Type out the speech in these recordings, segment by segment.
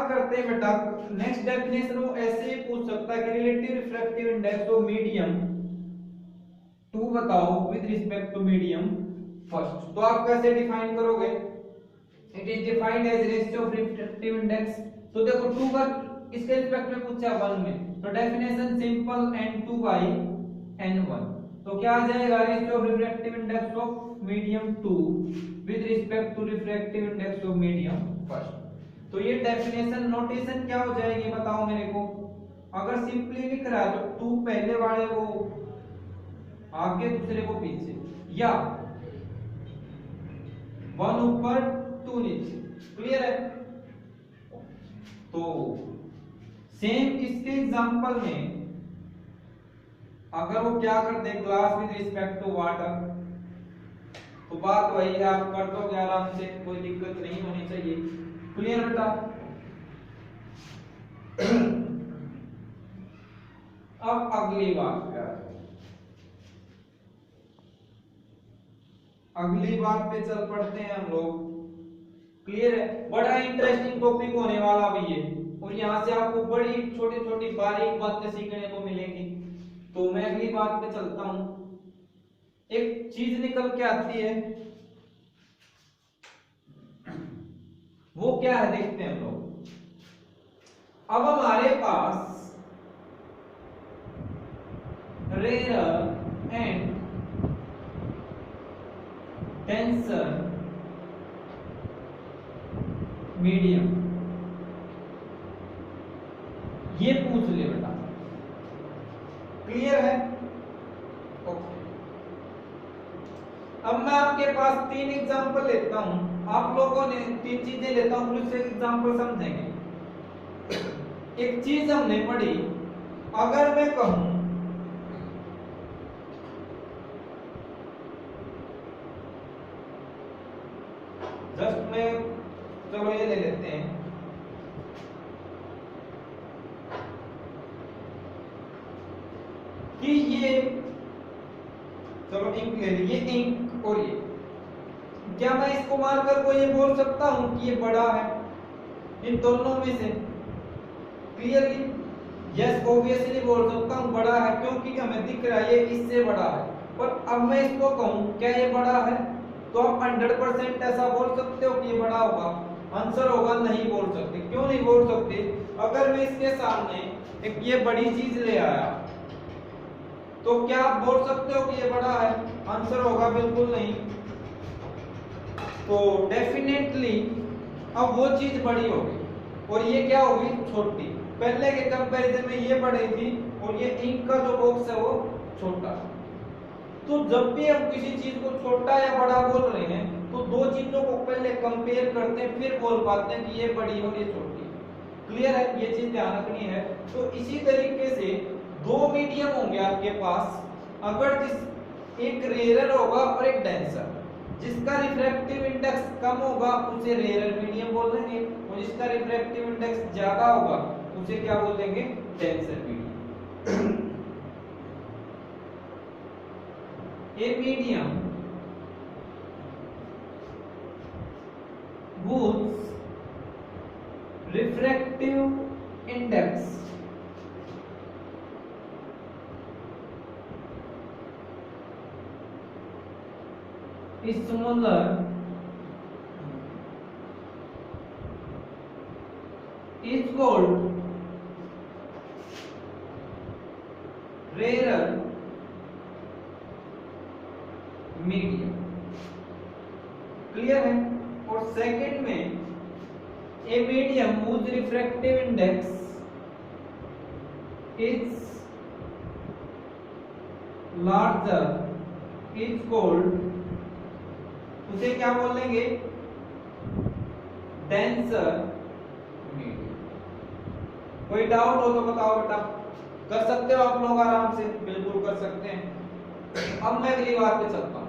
करते हैं बेटा, नेक्स्ट डेफिनेशन वो ऐसे ही पूछ सकता है कि relative refractive index of medium two बताओ with respect to medium first. तो आप कैसे डिफाइन करोगे? It is defined as ratio of refractive index. तो देखो 2 का इसके रिस्पेक्ट में पूछा 1 में, तो definition simple n2 by n1। तो क्या आ जाएगा? Ratio of refractive index of medium 2 with respect to refractive index of medium first. तो ये डेफिनेशन नोटेशन क्या हो जाएगी बताओ मेरे को? अगर सिंपली लिख रहा है तो 2 पहले वाले को आगे, दूसरे को पीछे, या 1 ऊपर 2 नीचे। क्लियर है? तो सेम इसके एग्जांपल में अगर वो क्या करते हैं, glass with respect to water, तो बात वही है, आप कर दोगे आराम से, कोई दिक्कत नहीं होनी चाहिए। क्लियर बेटा? अब अगली बात क्या है? अगली बात पे चल पड़ते हैं हम लोग। क्लियर है? बड़ा इंटरेस्टिंग टॉपिक होने वाला भी है, और यहाँ से आपको बड़ी छोटी छोटी बारीक बातें सीखने को मिलेंगी। तो मैं अगली बात पे चलता हूं। एक चीज निकल के आती है, वो क्या है देखते हैं हम लोग। अब हमारे पास रेयर एंड डेंसर मीडियम ये पूछ ले बेटा। क्लियर है? ओके। अब मैं आपके पास 3 एग्जांपल लेता हूं, आप लोगों ने 3 चीजें लेता हूं, फिर से एग्जांपल समझेंगे। एक चीज हमने पढ़ी, अगर मैं कहूं जस्ट मैं, चलो ये ले लेते हैं, कि ये, चलो इंक ले ली, ये इंक और ये, क्या मैं इसको मारकर को ये बोल सकता हूं कि ये बड़ा है इन दोनों में से? क्लियरली यस, ऑब्वियसली बोल सकता हूं बड़ा है, क्योंकि हमें दिख रहा है ये इससे बड़ा है। पर अब मैं इसको कहूं क्या ये बड़ा है, तो आप 100% ऐसा बोल सकते हो कि ये बड़ा होगा? आंसर होगा नहीं बोल सकते। क्यों नहीं बोल सकते? अगर मैं इसके सामने एक ये बड़ी चीज ले आया, तो क्या आप बोल सकते हो कि ये बड़ा है? आंसर होगा बिल्कुल नहीं। तो डेफिनेटली अब वो चीज बड़ी होगी और ये क्या होगी? छोटी। पहले के कंपैरिजन में ये बड़ी थी और ये इंक का जो बॉक्स है वो छोटा। तो जब भी हम किसी चीज को छोटा या बड़ा बोल रहे हैं, तो दो चीजों को पहले कंपेयर करते हैं, फिर बोल पाते हैं कि ये बड़ी और ये छोटी। क्लियर है? ये चीज ध्यान रखनी है। तो इसी तरीके से 2 मीडियम होंगे आपके पास, अगर जिस एक रेयर होगा और एक डेंसर, जिसका रिफ्रैक्टिव इंडेक्स कम होगा उसे रेयर मीडियम बोल देंगे, और जिसका रिफ्रैक्टिव इंडेक्स ज्यादा होगा उसे क्या बोल देंगे? Denser medium. A medium whose refractive index is smaller is called rarer medium. Clear है? और सेकंड में a medium whose refractive index is larger is called, उसे क्या बोलेंगे? Denser medium. कोई डाउट हो तो बताओ बेटा। कर सकते हो आप लोग आराम से? बिल्कुल कर सकते हैं। अब मैं अगली बात पे चलता हूं।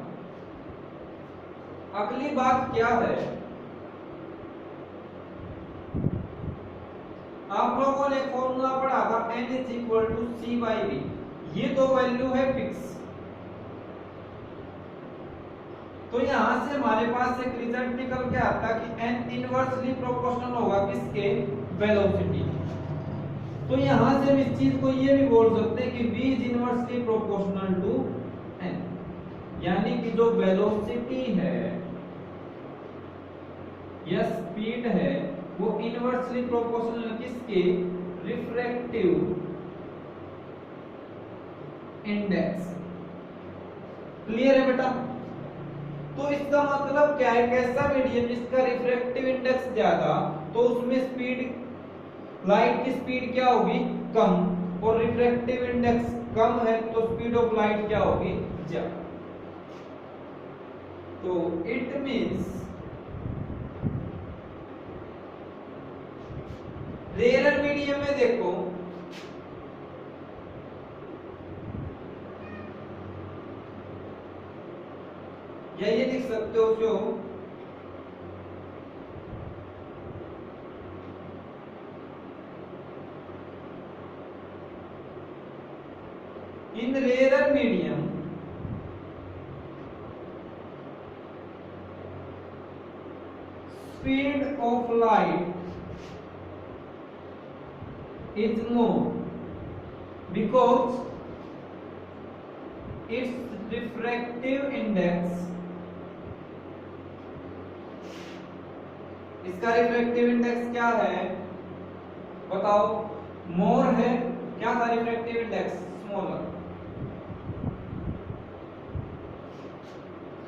अगली बात क्या है? आप लोगों ने फॉर्मूला पढ़ा था n = c/v। ये दो वैल्यू है फिक्स। तो यहां से हमारे पास एक रिजल्ट निकल के आता कि n इनवर्सली प्रोपोर्शनल होगा किसके? वेलोसिटी। तो यहां से हम इस चीज को ये भी बोल सकते हैं कि v is inversely proportional to n, यानी कि जो वेलोसिटी है या स्पीड है वो इनवर्सली प्रोपोर्शनल किसके, रिफ्रैक्टिव इंडेक्स। क्लियर है बेटा? तो इसका मतलब क्या है, कैसा मीडियम जिसका रिफ्रैक्टिव इंडेक्स ज्यादा तो उसमें स्पीड, लाइट की स्पीड क्या होगी, कम, और रिफ्रैक्टिव इंडेक्स कम है तो स्पीड ऑफ लाइट क्या होगी, ज्यादा। तो इट मींस रेयर मीडियम में देखो या ये लिख सकते हो जो in rare medium speed of light is more because its refractive index, इसका रिफ्रैक्टिव इंडेक्स क्या है बताओ, मोर है, क्या था रिफ्रैक्टिव इंडेक्स, स्मॉलर।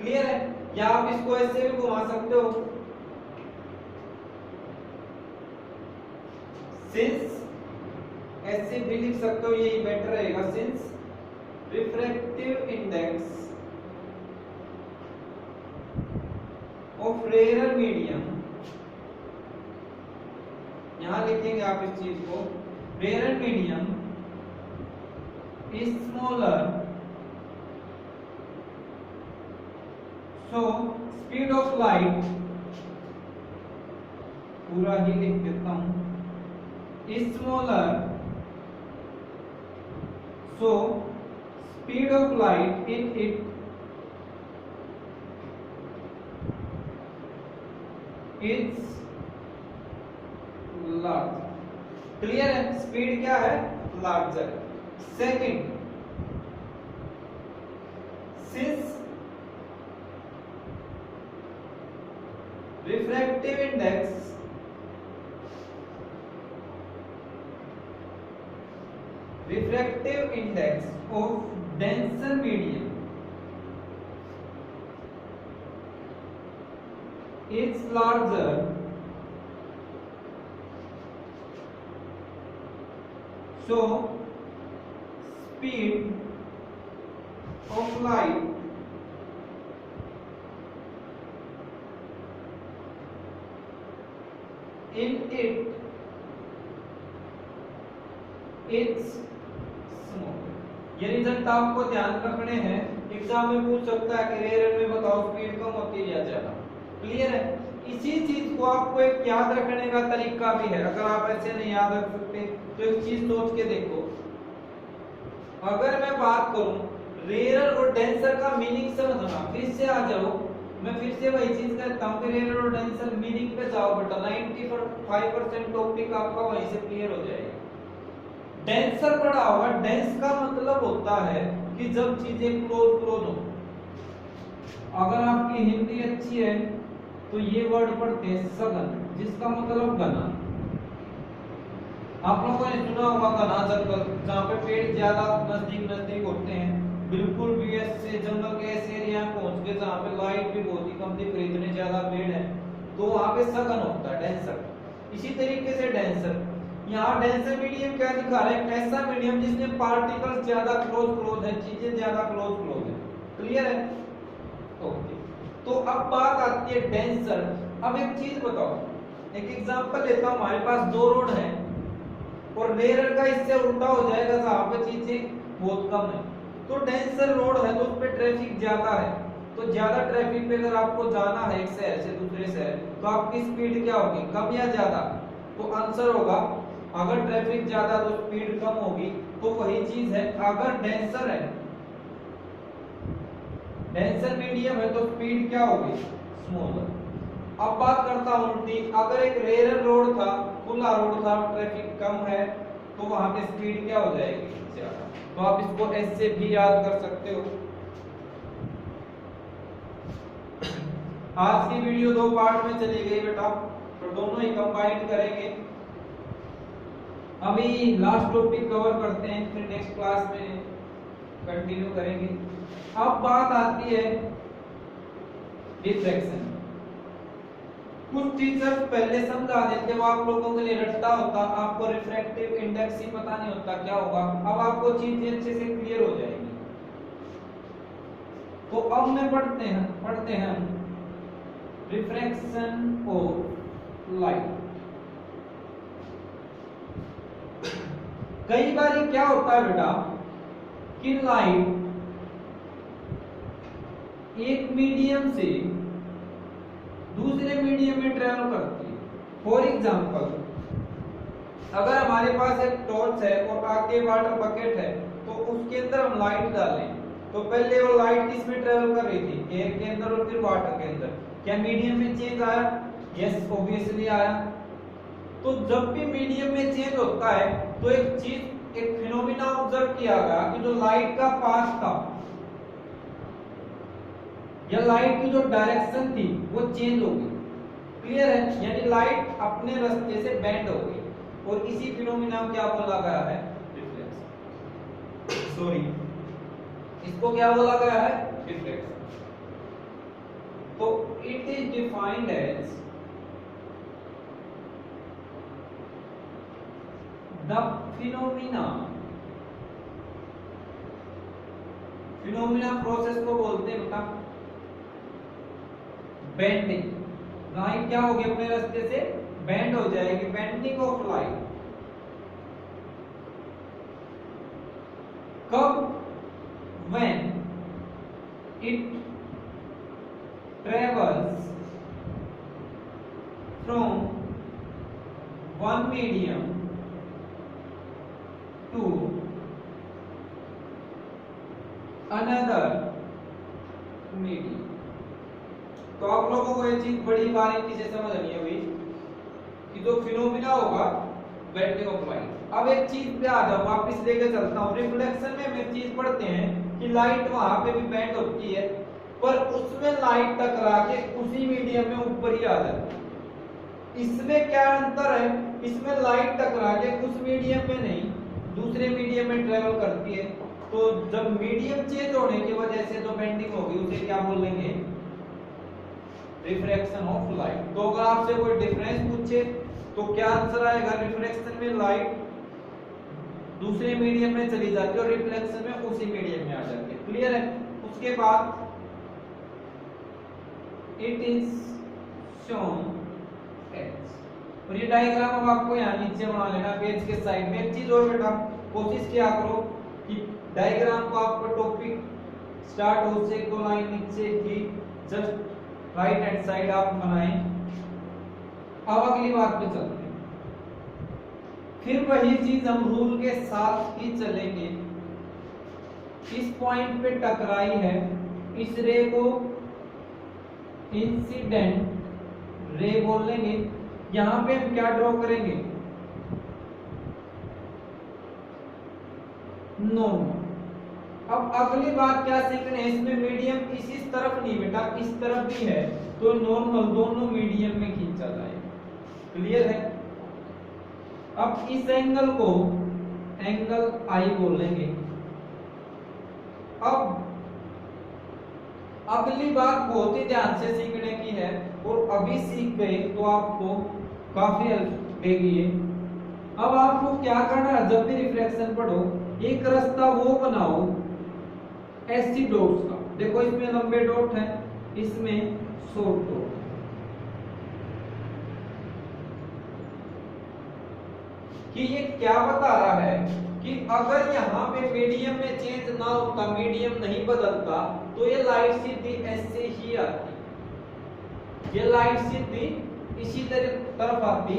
क्लियर है? या आप इसको ऐसे भी घुमा सकते हो, सिंस ऐसे भी लिख सकते हो, यही बेटर रहेगा, since refractive index of rare medium, यहां लिखेंगे आप इस चीज को, rare medium is smaller so speed of light, पूरा ही लिख देता हूं, is smaller so speed of light in it is large। Clear है? स्पीड क्या है, larger. Second, since refractive index of denser medium is larger so speed of light in it is small। ये result आपको ध्यान रखने हैं, exam में पूछ सकता है कि रेयर में बताओ स्पीड कम होती है या ज्यादा। क्लियर है? इसी चीज को आपको एक याद रखने का तरीका भी है, अगर आप ऐसे नहीं याद रख सकते तो एक चीज सोच के देखो, अगर मैं बात करूं रेयर और डेंसर का मीनिंग समझना, फिर से आ जाओ, मैं फिर से वही चीज कहता हूं कि रेयर और डेंसर मीनिंग पे जाओ बेटा, 95% टॉपिक आपका वहीं से क्लियर हो जाएगा। डेंसर पढ़ा होगा, डेंस का मतलब होता है कि जब चीजें क्लोज हो। अगर आपकी हिंदी अच्छी है तो ये वर्ड पढ़ते हैं सघन, जिसका मतलब घना। आप लोगों ने सुना होगा घना जंगल, जहाँ पे पेड़ ज्यादा नजदीक होते हैं, बिल्कुल भी ऐसे जंगल के ऐसे एरिया में पहुंच गए जहाँ पे लाइट भी बहुत ही कम दिख रही, इतने ज्यादा पेड़ है, तो वहां पे सघन होता है डेंसर। इसी तरीके से डेंसर, यहाँ डेंसर मीडियम क्या दिखा रहा है, ऐसा मीडियम जिसमें पार्टिकल्स ज्यादा क्लोज है, चीजें ज्यादा क्लोज है। क्लियर है? ओके, तो अब बात आती है डेंसर। अब एक चीज बताओ, एक एग्जांपल लेता हूं, हमारे पास दो रोड है और रेयर का इससे उल्टा हो जाएगा जहां पे चीजें बहुत कम है, तो डेंसर रोड है तो उस पे ट्रैफिक ज्यादा है, तो ज्यादा ट्रैफिक पे अगर आपको जाना है एक शहर से दूसरे शहर, तो आपकी स्पीड क्या होगी, कम या ज्यादा? तो आंसर होगा अगर ट्रैफिक ज्यादा तो स्पीड कम होगी। तो वही चीज है, अगर डेंसर है, डेंसर मीडियम है तो स्पीड क्या होगी, स्मॉलर। अब बात करता हूं उल्टी, अगर एक रेयर रोड था खुला रोड था, ट्रैफिक कम है, तो वहां पे स्पीड क्या हो जाएगी ज्यादा। तो आप इसको एस से भी याद कर सकते हो। आज की वीडियो दो पार्ट में चली गई बेटा, तो दोनों ही कंबाइंड करेंगे। अभी लास्ट टॉपिक कवर करते हैं, फिर नेक्स्ट क्लास में कंटिन्यू करेंगे। अब बात आती है डिफ्रैक्शन। कुछ टीचर्स पहले समझा देते, वो आप लोगों के लिए रट्टा होता, आपको रिफ्रैक्टिव इंडेक्स ही पता नहीं होता क्या होगा। अब आपको चीजें अच्छे से क्लियर हो जाएगी। तो अब मैं पढ़ते हैं रिफ्रैक्शन ऑफ लाइट। कई बार क्या होता है बेटा कि लाइट एक मीडियम से दूसरे मीडियम में ट्रेवल करती है। फॉर एग्जांपल, अगर हमारे पास एक टॉर्च है और आगे वाटर बकेट है, तो उसके अंदर हम लाइट डालें, तो पहले वो लाइट किस में ट्रेवल कर रही थी, एयर के अंदर और फिर वाटर के अंदर। क्या मीडियम में चेंज आया? यस, ऑब्वियसली आया। तो जब भी मीडियम में चेंज होता है तो एक फिनोमिना ऑब्जर्व किया गया कि जो लाइट का पाथ था या लाइट की जो डायरेक्शन थी वो चेंज हो गई। क्लियर है? यानी लाइट अपने रास्ते से बेंड हो गई, और इसी फिनोमिना को क्या बोला गया है? रिफ्लेक्शन। सॉरी, इसको क्या बोला गया है? रिफ्लेक्शन। तो it is defined as the phenomena process को बोलते हैं बेटा बेंडिंग। लाइट क्या होगी? अपने रास्ते से बेंड हो जाएगी, बेंडिंग ऑफ लाइट। कब? when it travels from one medium to another medium। तो आप लोगों को ये चीज बड़ी बारीकी से समझनी है भाई कि जो फिनोमिना होगा बेंडिंग ऑफ लाइट। अब एक चीज पे आ जाओ, वापस लेके चलता हूँ। रिफ्लेक्शन में हम एक चीज पढ़ते हैं कि लाइट वहां पे भी बेंड होती है, पर उसमें लाइट टकरा के उसी मीडियम में ऊपर ही आ जाती है। इसमें क्या अंतर है? इसमें लाइट टकरा के उस मीडियम में नहीं, दूसरे मीडियम में ट्रेवल करती है। तो जब मीडियम चेंज होने की वजह से जो बेंडिंग होगी उसे क्या बोलेंगे? Refraction of light. तो अगर आपसे कोई डिफरेंस पूछे तो क्या आंसर आएगा? रिफ्रैक्शन में लाइट दूसरे मीडियम में चली जाती है और रिफ्लेक्शन में उसी मीडियम में आ जाती है। क्लियर है? उसके बाद इट इज शोन एज, और ये डायग्राम अब आपको यहाँ नीचे बना लेना पेज के साइड में। एक चीज और बेटा, कोशिश किया करो कि डायग्राम को आपका टॉपिक स्टार्ट हो से 2 लाइन नीचे की जस्ट राइट हैंड साइड आप बनाएं। अब अगली बात पे चलते हैं। फिर वही चीज हम रूल के साथ ही चलेंगे। इस पॉइंट पे टकराई है, इस रे को इंसिडेंट रे बोलेंगे। यहां पे हम क्या ड्रॉ करेंगे? नॉर्मल। अब अगली बात क्या सीखने हैं, इसमें मीडियम इस तरफ नहीं बेटा, इस तरफ भी है, तो नॉर्मल दोनों मीडियम में खींचा जाएगा। क्लियर है? अब इस एंगल को एंगल आई बोलेंगे। अब अगली बात बहुत ही ध्यान से सीखने की है, और अभी सीख गए तो आपको काफी हेल्प देगी ये। अब आपको क्या करना है, जब भी रिफ्लेक्शन पढ़ो एक रास्ता वो बनाओ ऐसी डॉट्स का। देखो इसमें लंबे डॉट है, इसमें शॉर्ट डॉट। कि ये क्या बता रहा है कि अगर यहाँ पे मीडियम में चेंज ना होता, मीडियम नहीं बदलता, तो ये लाइट सीधी ऐसे ही आती, ये लाइट सीधी इसी तरफ आती।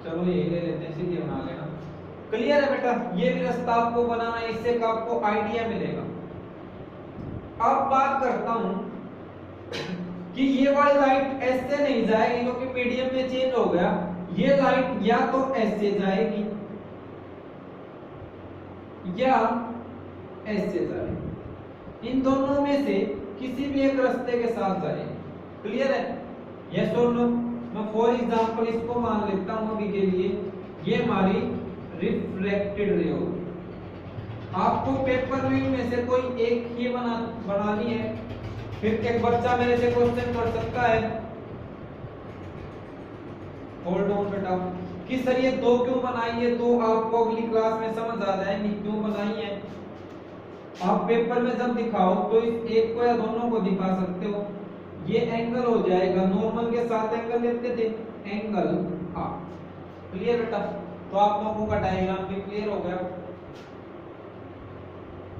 चलो ये ले लेते हैं, सीधी बना लेना। क्लियर है बेटा? ये भी रास्ता आपको बनाना है, इससे का आपको आइडिया मिलेगा। अब बात करता हूं कि ये वाली लाइट ऐसे नहीं जाएगी क्योंकि मीडियम में चेंज हो गया। ये लाइट या तो ऐसे जाएगी या ऐसे जाएगी, इन दोनों में से किसी भी एक रास्ते के साथ जाएगी। क्लियर है? यस और नो? मैं फॉर एग्जांपल इसको मान लेता हूं अभी के लिए, ये हमारी रिफ्रैक्टेड रे होगी। आपको पेपर में से कोई एक ही बनानी है। फिर एक बच्चा मेरे से क्वेश्चन कर सकता है, होल्ड ऑन बेटा, कि सर ये दो क्यों बनाई है? तो आपको अगली क्लास में समझ आ जाएगी क्यों बनाई है। आप पेपर में जब दिखाओ तो इस एक को या दोनों को दिखा सकते हो। ये एंगल हो जाएगा, नॉर्मल के साथ एंगल लेते थे, एंगल आ। क्लियर बेटा? तो आप लोगों का डायग्राम भी क्लियर हो गया।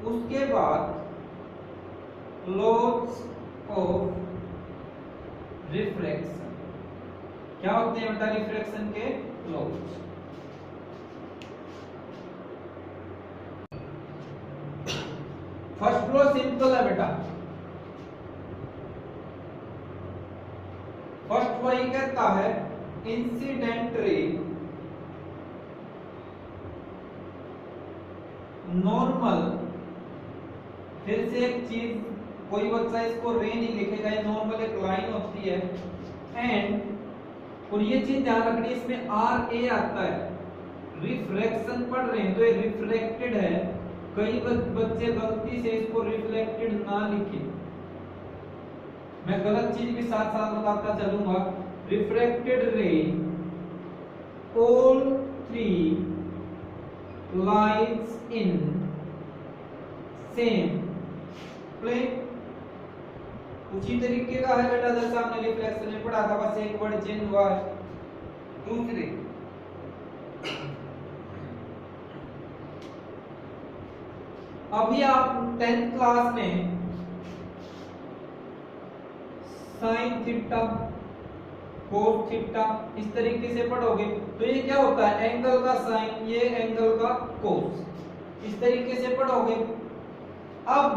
उसके बाद लॉज ऑफ रिफ्रैक्शन, क्या होते हैं बेटा रिफ्रैक्शन के लॉज? फर्स्ट लॉ सिंपल है बेटा। फर्स्ट वही कहता है इंसिडेंट रे नॉर्मल, फिर से एक चीज, कोई बच्चा इसको रे नहीं लिखेगा, ये नॉर्मल एक लाइन होती है, एंड, और ये चीज ध्यान रखनी है, इसमें आर ए आता है। रिफ्रैक्शन पढ़ रहे हैं तो ये रिफ्लेक्टेड है, कई बच्चे गलती से इसको रिफ्लेक्टेड ना लिखे, मैं गलत चीज भी साथ साथ बताता चलूंगा। Refracted ray all three lines in same plane, उसी तरीके का है बेटा जैसा हमने रिफ्लेक्शन में पढ़ा था, बस एक वर्ड चेंज हुआ है। दूसरे, अभी आप 10th क्लास में साइन थीटा कोस थीटा इस तरीके से पढ़ोगे, तो ये क्या होता है, एंगल का साइन, ये एंगल का कोस, इस तरीके से पढ़ोगे। अब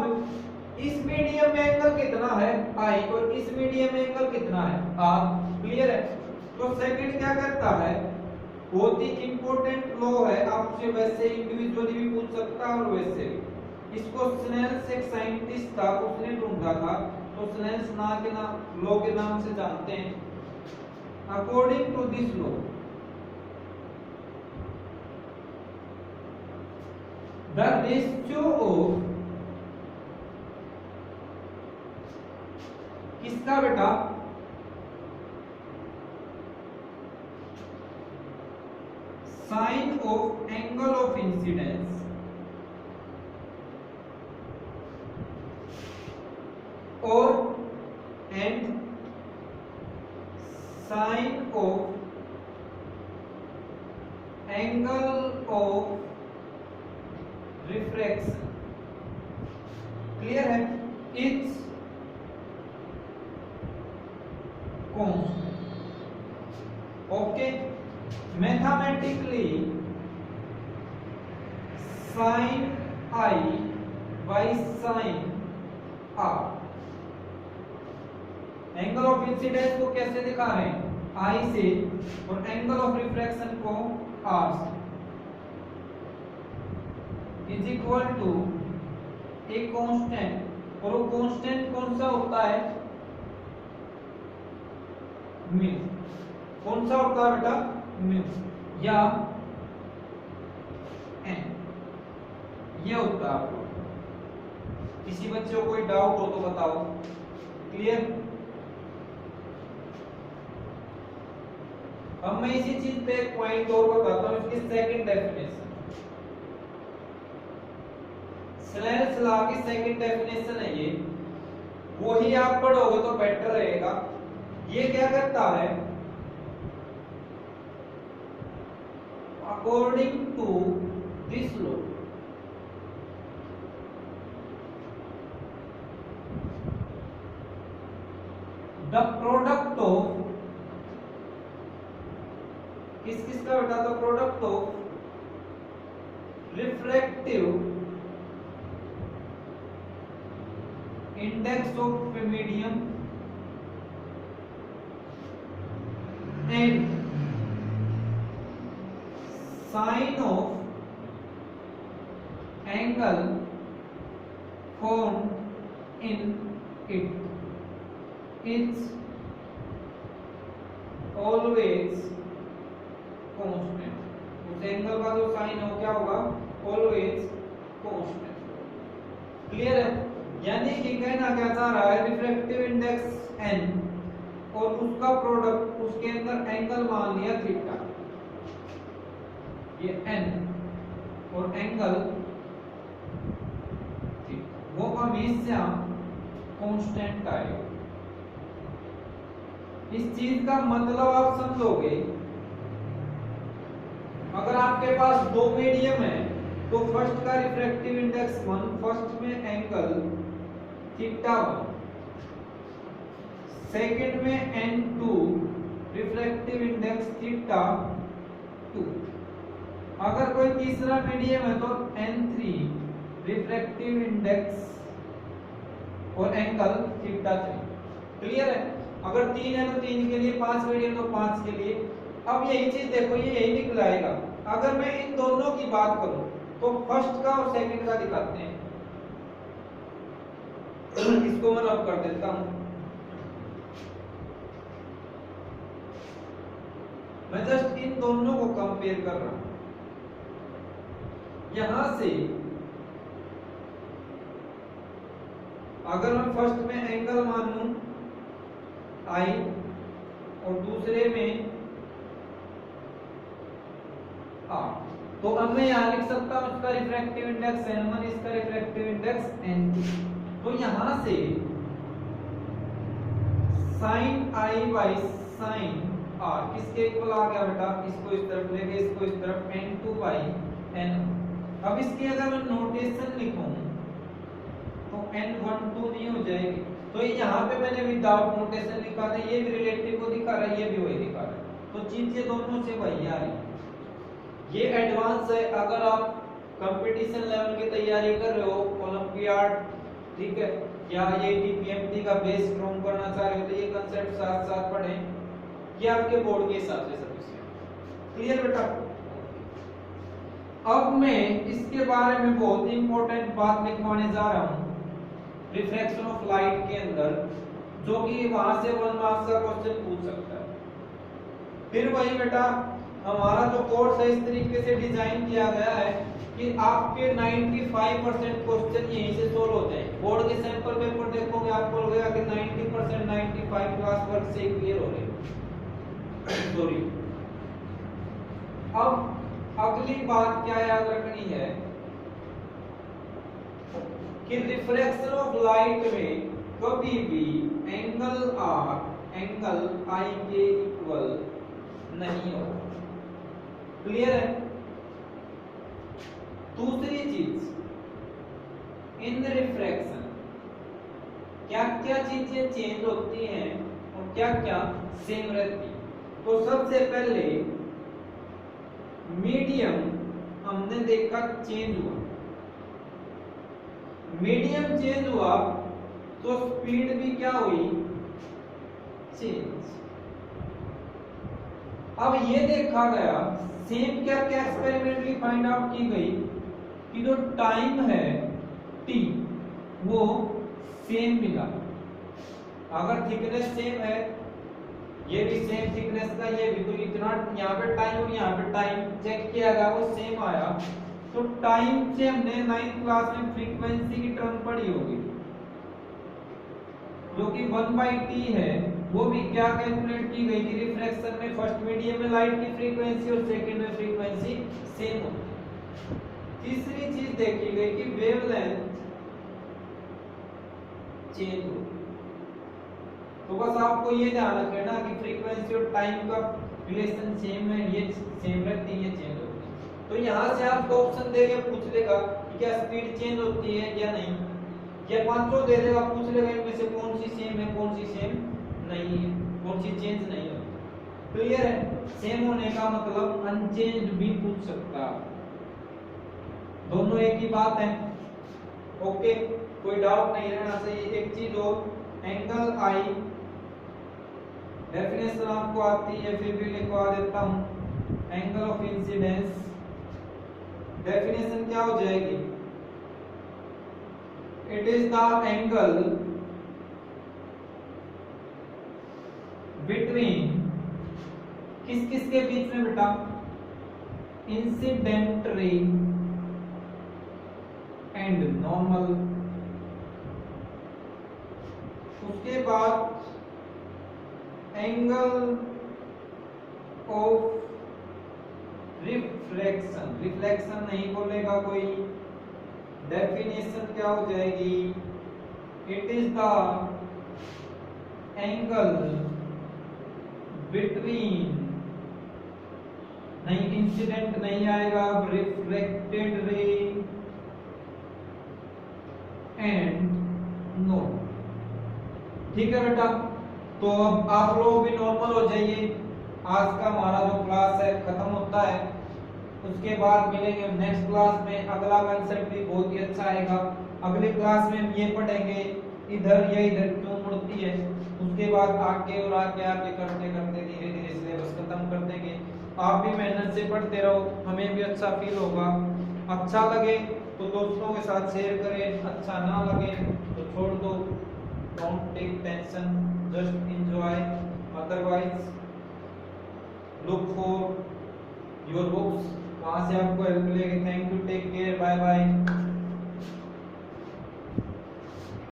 इस मीडियम में एंगल कितना है आई, और इस मीडियम में एंगल कितना है आर। क्लियर है? तो सेकंड क्या करता है, बहुत ही इंपॉर्टेंट लॉ है, आपसे वैसे इंडिविजुअली भी पूछ सकता है और वैसे भी। इसको स्नेल्स एक साइंटिस्ट था, उसने ढूंढा था, तो स्नेल्स लॉ के नाम से जानते हैं। According to this law, the ratio of, किसका बेटा, sine of angle of incidence और and sine of angle of refraction. Clear है? It's okay, mathematically sine I by sine R, angle of incidence को कैसे दिखा रहे हैं, आई से, और एंगल ऑफ रिफ्रैक्शन को आर से, is equal to a constant, और वो कांस्टेंट कौन सा होता है, म्यू। कौन सा होता है बेटा, म्यू या एन, ये होता है। आपको किसी बच्चे को कोई डाउट हो तो बताओ। क्लियर? अब मैं इसी चीज पे एक पॉइंट और बताता हूं, इसकी सेकंड डेफिनेशन, स्नेल्स लॉ की सेकंड डेफिनेशन है ये, वही आप पढ़ोगे तो बेटर रहेगा। ये क्या करता है, according to this law, the product of, किस किस का बेटा, the product of refractive index of medium and sine of angle formed in it is always constant. उस एंगल का जो साइन हो क्या होगा, always constant. क्लियर है? यानी कि कहना क्या चाह रहा है, रिफ्रैक्टिव इंडेक्स n और उसका प्रोडक्ट उसके अंदर एंगल मान लिया थीटा, ये n और एंगल वो हमेशा कांस्टेंट आएगा। इस चीज का मतलब आप समझोगे, अगर आपके पास दो मीडियम है तो फर्स्ट का रिफ्रैक्टिव इंडेक्स 1, फर्स्ट में एंगल थीटा 1, सेकंड में n2 रिफ्रैक्टिव इंडेक्स थीटा 2। अगर कोई तीसरा मीडियम है तो n3 रिफ्रैक्टिव इंडेक्स और एंगल थीटा 3। क्लियर है? अगर 3 है तो 3 के लिए, 5 मीडियम तो 5 के लिए। अब यही चीज देखो, ये यही निकल आएगा। अगर मैं इन दोनों की बात करूं तो फर्स्ट का और सेकंड का दिखाते हैं। इसको मैं रब कर देता हूं। मैं जस्ट इन दोनों को कंपेयर कर रहा हूं। यहां से अगर मैं फर्स्ट में एंगल मान लूं I और दूसरे में R, तो अब मैं यहां लिख सकता हूं इसका रिफ्रैक्टिव इंडेक्स n1, इसका रिफ्रैक्टिव इंडेक्स n2। तो यहां से sin I by sin R किसके इक्वल आ गया बेटा, इसको इस तरफ लेके इसको इस तरफ, n2 बाई n1। अब इसकी अगर मैं नोटेशन लिखूं तो n12 नहीं हो जाएगी, तो यहाँ पे मैंने विदाउट नोटेशन लिखा था, ये भी रिलेटिव को दिखा रहा है, ये भी वही दिखा रहा है। तो चीज ये दोनों से वही आ रही। ये एडवांस है, अगर आप कंपटीशन लेवल की तैयारी कर रहे हो, ओलंपियाड, ठीक है, या ये टीपीएमटी का बेस स्ट्रॉन्ग करना चाह रहे हो, तो ये कांसेप्ट साथ साथ पढ़ें, ये आपके बोर्ड के हिसाब से सफिशिएंट। क्लियर बेटा? अब मैं इसके बारे में बहुत इंपॉर्टेंट बात लिखवाने जा रहा हूं, रिफ्रैक्शन ऑफ लाइट के अंदर, जो कि वहां से 1 मार्क्स का क्वेश्चन पूछ सकता है। फिर वही बेटा, हमारा जो कोर्स है इस तरीके से डिजाइन किया गया है कि आपके 95% क्वेश्चन यहीं से सोल्व होते हैं। बोर्ड के सैंपल पेपर देखोगे आपको लगेगा कि 90% 95 क्लास वर्क से क्लियर हो रहे हैं। सॉरी। अब अगली बात क्या याद रखनी है कि रिफ्रैक्शन ऑफ लाइट में कभी भी एंगल R एंगल I के इक्वल नहीं होगा। क्लियर है? दूसरी चीज, इन रिफ्रैक्शन क्या क्या चीजें चेंज होती हैं और क्या क्या सेम रहती है। तो सबसे पहले मीडियम हमने देखा चेंज हुआ, मीडियम चेंज हुआ तो स्पीड भी क्या हुई, चेंज। अब ये देखा गया, सेम क्या क्या एक्सपेरिमेंटली फाइंड आउट की गई कि जो टाइम है t वो सेम मिला। अगर थिकनेस सेम है, ये भी सेम थिकनेस का, ये भी, तो इतना यहाँ पे टाइम और यहाँ पे टाइम चेक किया गया, वो सेम आया। तो टाइम से हमने 9th क्लास में फ्रीक्वेंसी की टर्म पढ़ी होगी, जो कि 1/t है, वो भी क्या कैलकुलेट की गई कि रिफ्रैक्शन में फर्स्ट मीडियम में लाइट की फ्रीक्वेंसी और सेकंड में फ्रीक्वेंसी सेम होती है। तीसरी चीज देखी गई कि वेवलेंथ चेंज हो। तो बस आपको ये ध्यान रखना कि फ्रीक्वेंसी और टाइम का रिलेशन सेम है, ये सेम रहती है, ये चेंज होती है। तो यहाँ से आपको ऑप्शन देके पूछ लेगा कि क्या स्पीड चेंज होती है या नहीं, या पांचों दे देगा, पूछ लेगा इनमें से कौन सी सेम है, कौन सी सेम नहीं है, कौन सी चेंज नहीं होती। क्लियर है? सेम होने का मतलब अनचेंज्ड भी पूछ सकता है। दोनों एक ही बात है। ओके, कोई डाउट नहीं रहना चाहिए। एक चीज और, एंगल आई डेफिनेशन आपको आती है, फिर भी लिखवा देता हूं। एंगल ऑफ इंसिडेंस डेफिनेशन क्या हो जाएगी? It is the angle between, किस किस के बीच में बेटा? Incident ray and normal. उसके बाद एंगल ऑफ रिफ्लेक्शन, रिफ्लेक्शन नहीं बोलेगा कोई। डेफिनेशन क्या हो जाएगी? It is the angle between, नहीं इंसिडेंट नहीं आएगा, रिफ्लेक्टेड रे एंड नो। ठीक है बेटा, तो अब आप लोग भी नॉर्मल हो जाइए। आज का हमारा जो क्लास है खत्म होता है, उसके बाद मिलेंगे नेक्स्ट क्लास में। अगला कंसेप्ट भी बहुत ही अच्छा आएगा। अगली क्लास में हम ये पढ़ेंगे इधर या इधर क्यों मुड़ती है। उसके बाद आगे और आगे आगे करते करते धीरे धीरे सिलेबस खत्म कर देंगे। आप भी मेहनत से पढ़ते रहो, हमें भी अच्छा फील होगा। अच्छा लगे तो दोस्तों के साथ शेयर करें, अच्छा ना लगे तो छोड़ दो। Don't take tension, just enjoy. Otherwise look for your books, वहां से आपको हेल्प मिलेगी। Thank you, take care, bye bye.